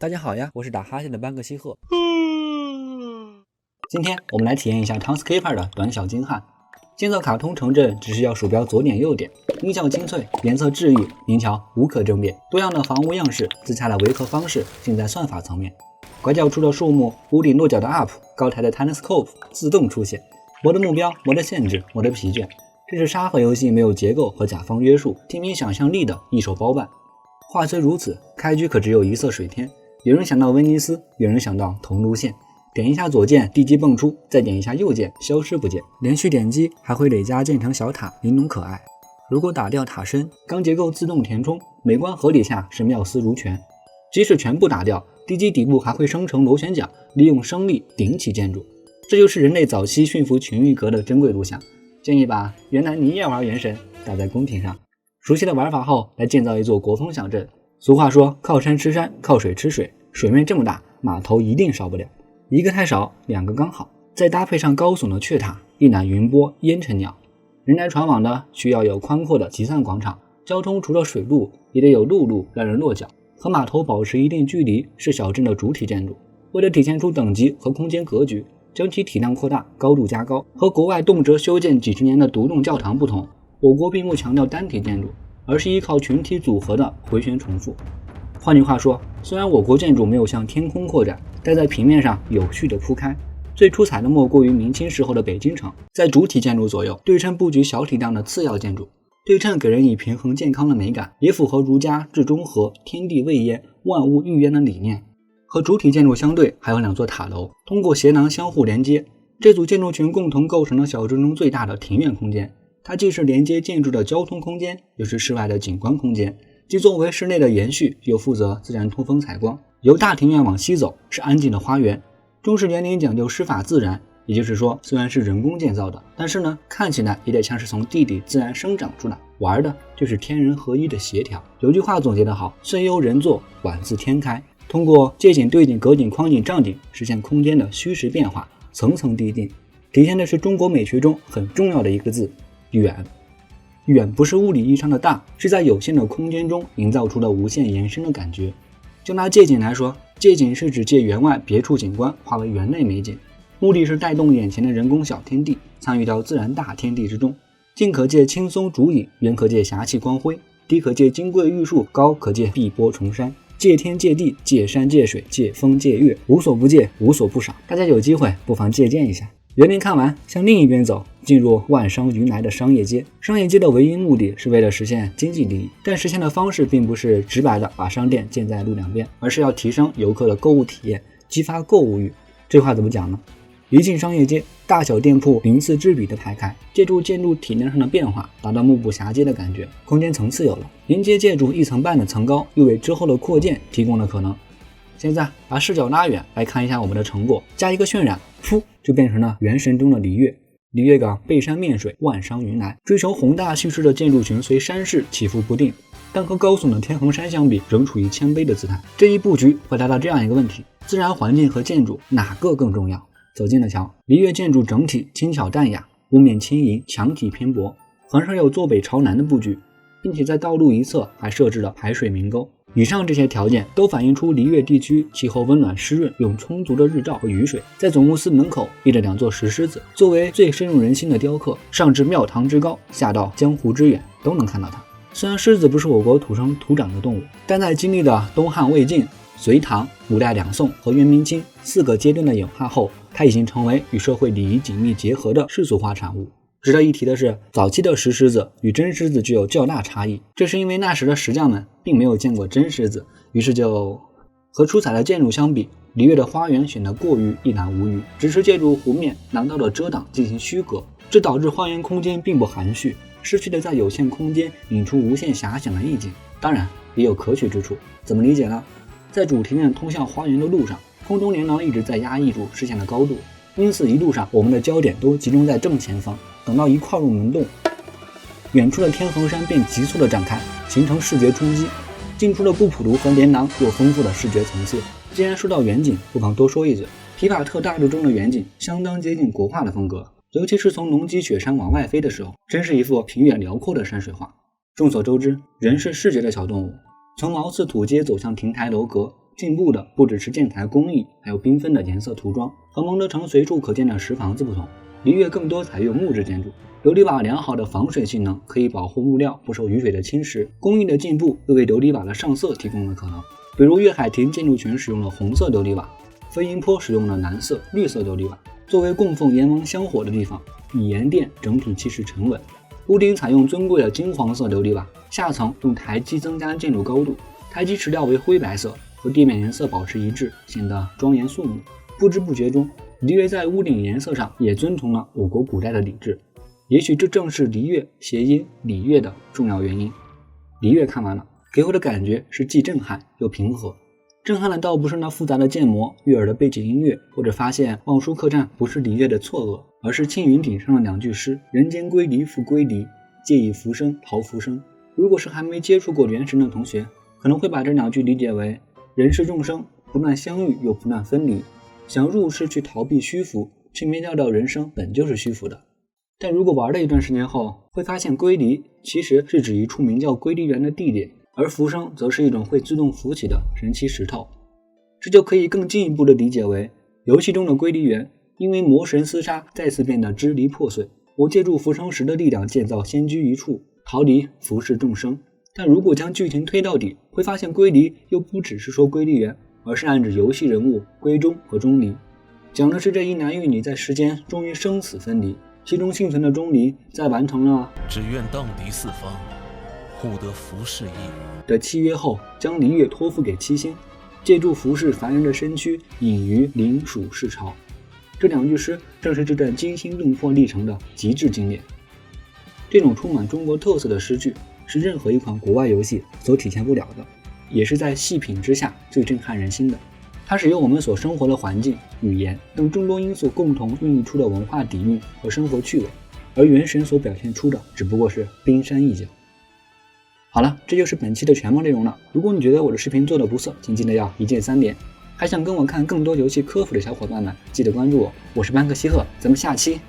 大家好呀，我是打哈欠的班克西赫。今天我们来体验一下 Townscaper 的短小精悍。建造卡通城镇只是要鼠标左点右点，音效精粹，颜色治愈，您瞧无可争辩。多样的房屋样式，自洽的维和方式，尽在算法层面。拐角处的树木，屋顶落脚的 up， 高台的 Telescope 自动出现。我的目标，我的限制，我的疲倦。这是沙盒游戏没有结构和甲方约束，天凭想象力的一手包办。话虽如此，开局可只有一色水天。有人想到威尼斯，有人想到桐庐县。点一下左键，地基蹦出，再点一下右键，消失不见。连续点击还会累加建成小塔，玲珑可爱。如果打掉塔身，钢结构自动填充，美观合理下是妙思如泉。即使全部打掉，地基底部还会生成螺旋桨，利用升力顶起建筑。这就是人类早期驯服群域格的珍贵录像。建议把原来你也玩原神打在公屏上。熟悉了玩法后，来建造一座国风小镇。俗话说，靠山吃山，靠水吃水，水面这么大，码头一定少不了。一个太少，两个刚好，再搭配上高耸的阙塔，一览云波烟尘鸟。人来船往的需要有宽阔的集散广场，交通除了水路，也得有陆路让人落脚。和码头保持一定距离是小镇的主体建筑。为了体现出等级和空间格局，将其体量扩大，高度加高。和国外动辄修建几十年的独栋教堂不同，我国并不强调单体建筑，而是依靠群体组合的回旋重复。换句话说，虽然我国建筑没有向天空扩展，但在平面上有序地铺开。最出彩的莫过于明清时候的北京城，在主体建筑左右对称布局小体量的次要建筑。对称给人以平衡健康的美感，也符合儒家至中和、天地未焉、万物寓焉的理念。和主体建筑相对，还有两座塔楼，通过斜廊相互连接。这组建筑群共同构成了小镇中最大的庭院空间，它既是连接建筑的交通空间，又是室外的景观空间，既作为室内的延续，又负责自然通风采光。由大庭院往西走是安静的花园。中式园林讲究师法自然，也就是说虽然是人工建造的，但是呢看起来也得像是从地里自然生长出来，玩的就是天人合一的协调。有句话总结得好，岁由人作，晚自天开。通过借景、对景、隔景、框景、障景实现空间的虚实变化，层层递进，体现的是中国美学中很重要的一个字，远。远不是物理意义上的大，是在有限的空间中营造出了无限延伸的感觉。就拿借景来说，借景是指借园外别处景观化为园内美景，目的是带动眼前的人工小天地参与到自然大天地之中。近可借轻松竹影，远可借霞气光辉，低可借金桂玉树，高可借碧波重山。借天借地，借山借水，借风借月，无所不借，无所不赏。大家有机会不妨借鉴一下。园林看完，向另一边走，进入万商云来的商业街。商业街的唯一目的是为了实现经济利益，但实现的方式并不是直白的把商店建在路两边，而是要提升游客的购物体验，激发购物欲。这话怎么讲呢？一进商业街，大小店铺鳞次栉比的排开，借助建筑体量上的变化，达到目不暇接的感觉。空间层次有了，连接建筑1层半的层高，又为之后的扩建提供了可能。现在把视角拉远来看一下我们的成果，加一个渲染，就变成了原神中的璃月。璃月港背山面水，万商云来，追求宏大叙事的建筑群随山势起伏不定，但和高耸的天衡山相比，仍处于谦卑的姿态。这一布局回答到这样一个问题：自然环境和建筑哪个更重要？走近了瞧，璃月建筑整体轻巧淡雅，屋面轻盈，墙体偏薄，横上有坐北朝南的布局，并且在道路一侧还设置了排水明沟。以上这些条件都反映出璃月地区气候温暖湿润，有充足的日照和雨水。在总公司门口立着两座石狮子，作为最深入人心的雕刻，上至庙堂之高，下到江湖之远，都能看到它。虽然狮子不是我国土生土长的动物，但在经历了东汉魏晋、隋唐、五代两宋和元明清4个阶段的演化后，它已经成为与社会礼仪紧密结合的世俗化产物。值得一提的是，早期的石狮子与真狮子具有较大差异，这是因为那时的石匠们并没有见过真狮子，于是就和出彩的建筑相比，璃月的花园显得过于一览无余，只是借助湖面廊道的遮挡进行虚隔，这导致花园空间并不含蓄，失去了在有限空间引出无限遐想的意境。当然也有可取之处，怎么理解呢？在主庭院通向花园的路上，空中连廊一直在压抑住视线的高度，因此一路上我们的焦点都集中在正前方。等到一跨入门洞，远处的天衡山便急速的展开，形成视觉冲击。近处的布普卢和连廊又丰富了视觉层次。既然说到远景，不妨多说一句，皮法特大陆中的远景相当接近国画的风格，尤其是从隆基雪山往外飞的时候，真是一幅平远辽阔的山水画。众所周知，人是视觉的小动物，从茅厕土阶走向亭台楼阁，进步的不只是建材工艺，还有缤纷的颜色涂装。和蒙德城随处可见的石房子不同，璃悦更多采用木质建筑。琉璃瓦良好的防水性能可以保护木料不受雨水的侵蚀，工艺的进步又为琉璃瓦的上色提供了可能。比如粤海亭建筑群使用了红色琉璃瓦，飞鹰坡使用了蓝色、绿色琉璃瓦。作为供奉阎王香火的地方，以盐殿整体气势沉稳。屋顶采用尊贵的金黄色琉璃瓦，下层用台基增加建筑高度，台基石料为灰白色，和地面颜色保持一致，显得庄严肃穆。不知不觉中，璃悦在屋顶颜色上也遵从了我国古代的礼制。也许这正是璃悦谐音礼乐的重要原因。璃悦看完了，给我的感觉是既震撼又平和。震撼的倒不是那复杂的建模、悦耳的背景音乐，或者发现望舒客栈不是璃悦的错愕，而是青云顶上的两句诗：人间归离复归离，借以浮生逃浮生。如果是还没接触过原神的同学，可能会把这两句理解为人世众生不断相遇又不断分离，想入世去逃避虚浮，却没料到人生本就是虚浮的。但如果玩了一段时间后，会发现归离其实是指一处名叫归离园的地点，而浮生则是一种会自动浮起的神奇石头。这就可以更进一步的理解为，游戏中的归离园因为魔神厮杀再次变得支离破碎，我借助浮生石的力量建造仙居一处，逃离浮世众生。但如果将剧情推到底，会发现归离又不只是说归离园，而是暗指游戏人物归中和钟离，讲的是这一男一女在世间终于生死分离，其中幸存的钟离在完成了只愿荡涤四方，护得浮世一的契约后，将璃悦托付给七星，借助浮世凡人的身躯隐于灵属世潮。这两句诗正是这段惊心动魄历程的极致经典。这种充满中国特色的诗句是任何一款国外游戏所体现不了的，也是在细品之下最震撼人心的。它是由我们所生活的环境、语言等众多因素共同孕育出的文化底蕴和生活趣味，而原神所表现出的只不过是冰山一角。好了，这就是本期的全部内容了。如果你觉得我的视频做得不错，请记得要一键3连。还想跟我看更多游戏科普的小伙伴们，记得关注我，我是班克西赫，咱们下期。